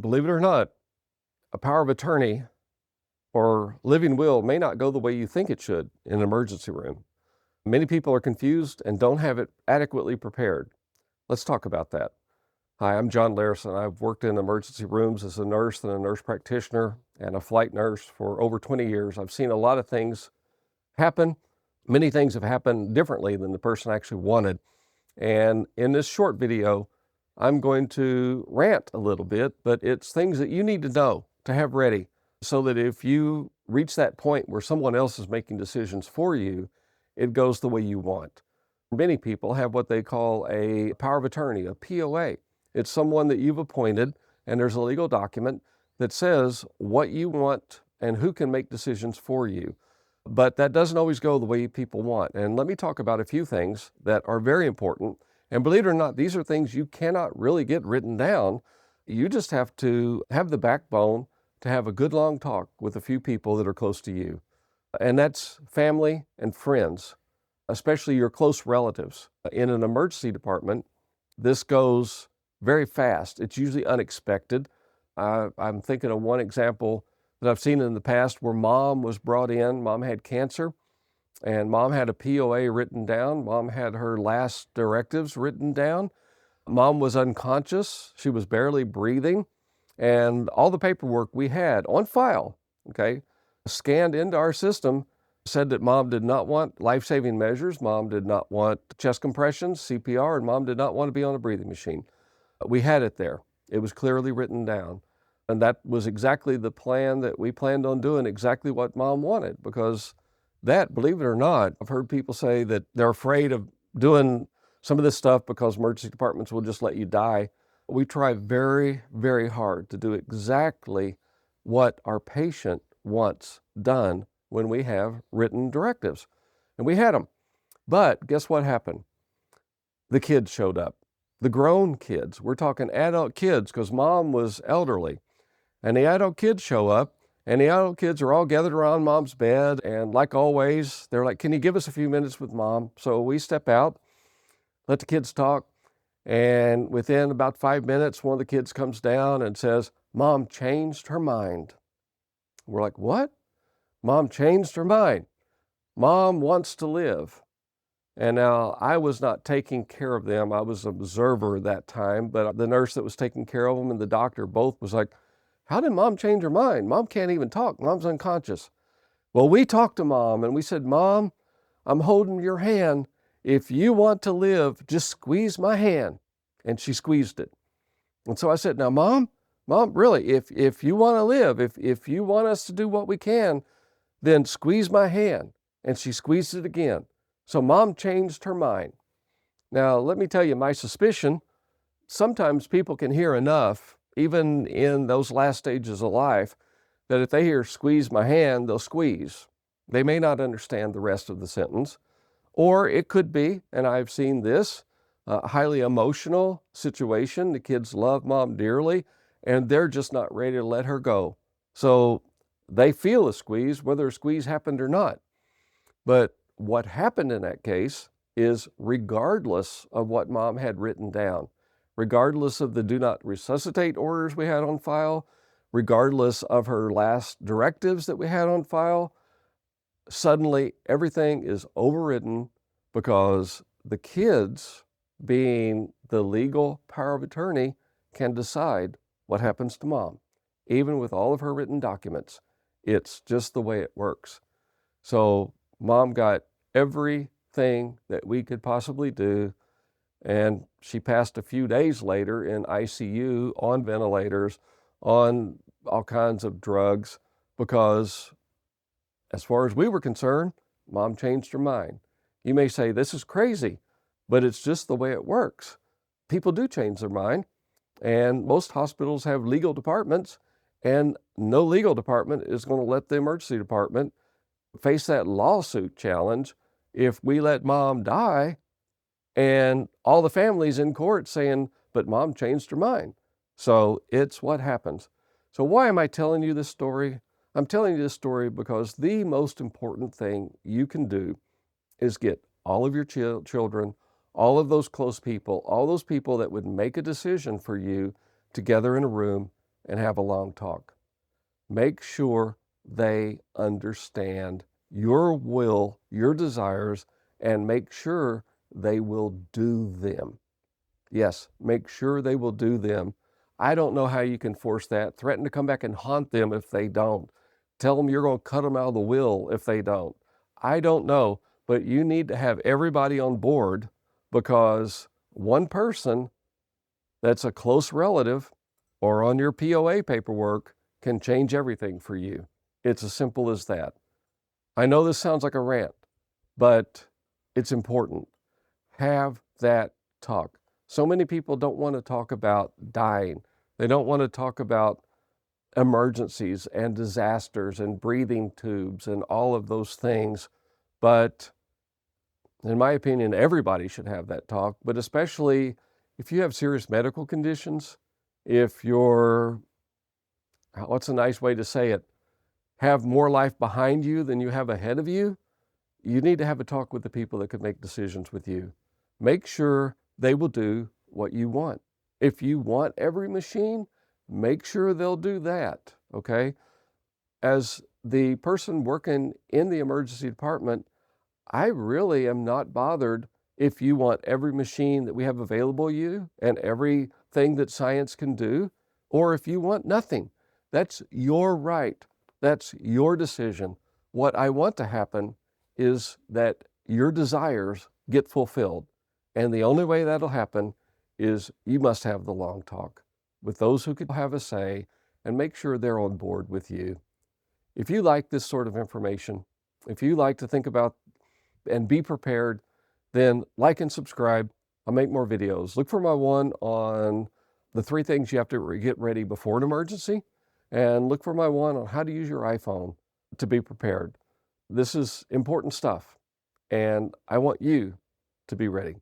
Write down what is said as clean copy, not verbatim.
Believe it or not, a power of attorney or living will may not go the way you think it should in an emergency room. Many people are confused and don't have it adequately prepared. Let's talk about that. Hi, I'm John Larison. I've worked in emergency rooms as a nurse and a nurse practitioner and a flight nurse for over 20 years. I've seen a lot of things happen. Many things have happened differently than the person actually wanted. And in this short video, I'm going to rant a little bit, but it's things that you need to know to have ready so that if you reach that point where someone else is making decisions for you, it goes the way you want. Many people have what they call a power of attorney, a POA. It's someone that you've appointed, and there's a legal document that says what you want and who can make decisions for you. But that doesn't always go the way people want. And let me talk about a few things that are very important. And believe it or not, these are things you cannot really get written down. You just have to have the backbone to have a good long talk with a few people that are close to you. And that's family and friends, especially your close relatives. In an emergency department, this goes very fast. It's usually unexpected. I'm thinking of one example that I've seen in the past where mom was brought in. Mom had cancer, and mom had a POA written down. Mom had her last directives written down. Mom was unconscious. She was barely breathing. And all the paperwork we had on file, okay, scanned into our system, said that mom did not want life-saving measures. Mom did not want chest compressions, CPR, and mom did not want to be on a breathing machine. We had it there. It was clearly written down. And that was exactly the plan that we planned on doing, exactly what mom wanted, because that, believe it or not, I've heard people say that they're afraid of doing some of this stuff because emergency departments will just let you die. We try very, very hard to do exactly what our patient wants done when we have written directives. And we had them. But guess what happened? The kids showed up. The grown kids. We're talking adult kids because mom was elderly. And the adult kids show up, and the adult kids are all gathered around mom's bed. And like always, they're like, "Can you give us a few minutes with mom?" So we step out, let the kids talk. And within about 5 minutes, one of the kids comes down and says, "Mom changed her mind." We're like, "What?" "Mom changed her mind. Mom wants to live." And now I was not taking care of them. I was an observer at that time, but the nurse that was taking care of them and the doctor both was like, "How did mom change her mind? Mom can't even talk. Mom's unconscious." Well, we talked to mom and we said, "Mom, I'm holding your hand. If you want to live, just squeeze my hand." And she squeezed it. And so I said, "Now, mom, really, if you want to live, if you want us to do what we can, then squeeze my hand." And she squeezed it again. So mom changed her mind. Now, let me tell you my suspicion. Sometimes people can hear enough, even in those last stages of life, that if they hear "squeeze my hand," they'll squeeze. They may not understand the rest of the sentence. Or it could be, and I've seen this, a highly emotional situation. The kids love mom dearly, and they're just not ready to let her go. So they feel a squeeze, whether a squeeze happened or not. But what happened in that case is, regardless of what mom had written down, regardless of the do not resuscitate orders we had on file, regardless of her last directives that we had on file, suddenly everything is overridden because the kids, being the legal power of attorney, can decide what happens to mom, even with all of her written documents. It's just the way it works. So mom got everything that we could possibly do, and she passed a few days later in ICU, on ventilators, on all kinds of drugs, because as far as we were concerned, mom changed her mind. You may say, "This is crazy," but it's just the way it works. People do change their mind, and most hospitals have legal departments, and no legal department is going to let the emergency department face that lawsuit challenge if we let mom die and all the families in court saying, "But mom changed her mind." So it's what happens. So why am I telling you this story? I'm telling you this story because the most important thing you can do is get all of your children, all of those close people, all those people that would make a decision for you together in a room and have a long talk. Make sure they understand your will, your desires, and make sure they will do them. Yes, make sure they will do them. I don't know how you can force that. Threaten to come back and haunt them if they don't. Tell them you're going to cut them out of the will if they don't. I don't know, but you need to have everybody on board, because one person that's a close relative or on your POA paperwork can change everything for you. It's as simple as that. I know this sounds like a rant, but it's important. Have that talk. So many people don't want to talk about dying. They don't want to talk about emergencies and disasters and breathing tubes and all of those things. But in my opinion, everybody should have that talk, but especially if you have serious medical conditions, if you're, what's a nice way to say it, have more life behind you than you have ahead of you, you need to have a talk with the people that could make decisions with you. Make sure they will do what you want. If you want every machine, make sure they'll do that, okay? As the person working in the emergency department, I really am not bothered if you want every machine that we have available to you and everything that science can do, or if you want nothing. That's your right. That's your decision. What I want to happen is that your desires get fulfilled. And the only way that'll happen is you must have the long talk with those who could have a say and make sure they're on board with you. If you like this sort of information, if you like to think about and be prepared, then like and subscribe. I'll make more videos. Look for my one on the 3 things you have to get ready before an emergency, and look for my one on how to use your iPhone to be prepared. This is important stuff, and I want you to be ready.